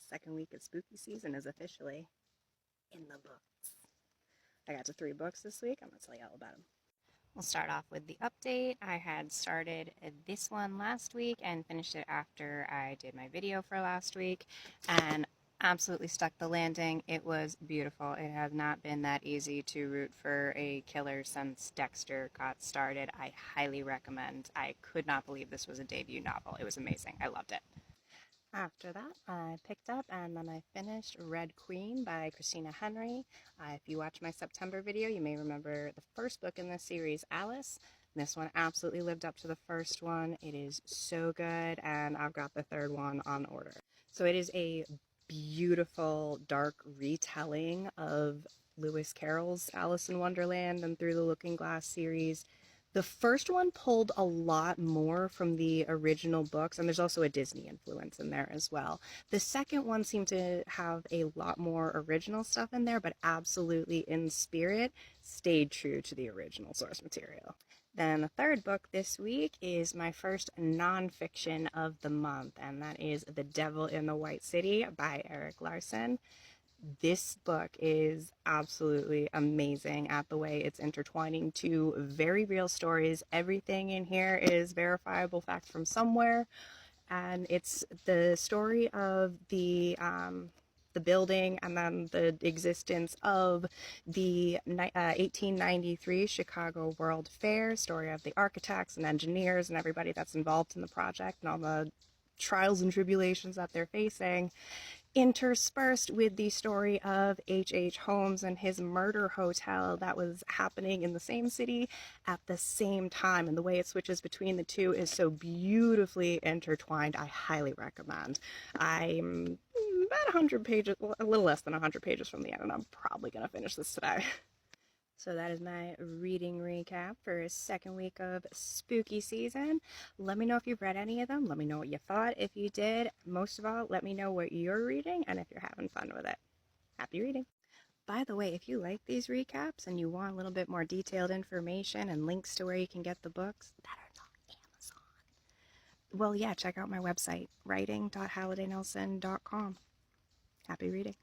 second week of spooky season is officially in the books. I got to 3 books this week. I'm going to tell you all about them. We'll start off with the update. I had started this one last week and finished it after I did my video for last week, and absolutely stuck the landing. It was beautiful. It has not been that easy to root for a killer since Dexter got started. I highly recommend. I could not believe this was a debut novel. It was amazing. I loved it. After that, I picked up and then I finished Red Queen by Christina Henry. If you watch my September video, you may remember the first book in this series, Alice. This one absolutely lived up to the first one. It is so good, and I've got the third one on order. So it is a beautiful, dark retelling of Lewis Carroll's Alice in Wonderland and Through the Looking Glass series. The first one pulled a lot more from the original books, and there's also a Disney influence in there as well. The second one seemed to have a lot more original stuff in there, but absolutely in spirit stayed true to the original source material. Then the third book this week is my first nonfiction of the month, and that is The Devil in the White City by Erik Larson. This book is absolutely amazing at the way it's intertwining two very real stories. Everything in here is verifiable fact from somewhere, and it's the story of the building and then the existence of the 1893 Chicago World Fair, story of the architects and engineers and everybody that's involved in the project and all the trials and tribulations that they're facing, interspersed with the story of H.H. Holmes and his murder hotel that was happening in the same city at the same time. And the way it switches between the two is so beautifully intertwined. I highly recommend. I'm about 100 pages, a little less than 100 pages from the end, and I'm probably going to finish this today. So that is my reading recap for a second week of spooky season. Let me know if you've read any of them. Let me know what you thought. If you did, most of all, let me know what you're reading and if you're having fun with it. Happy reading. By the way, if you like these recaps and you want a little bit more detailed information and links to where you can get the books that are not Amazon, well, yeah, check out my website, writing.hallidaynelson.com. Happy reading.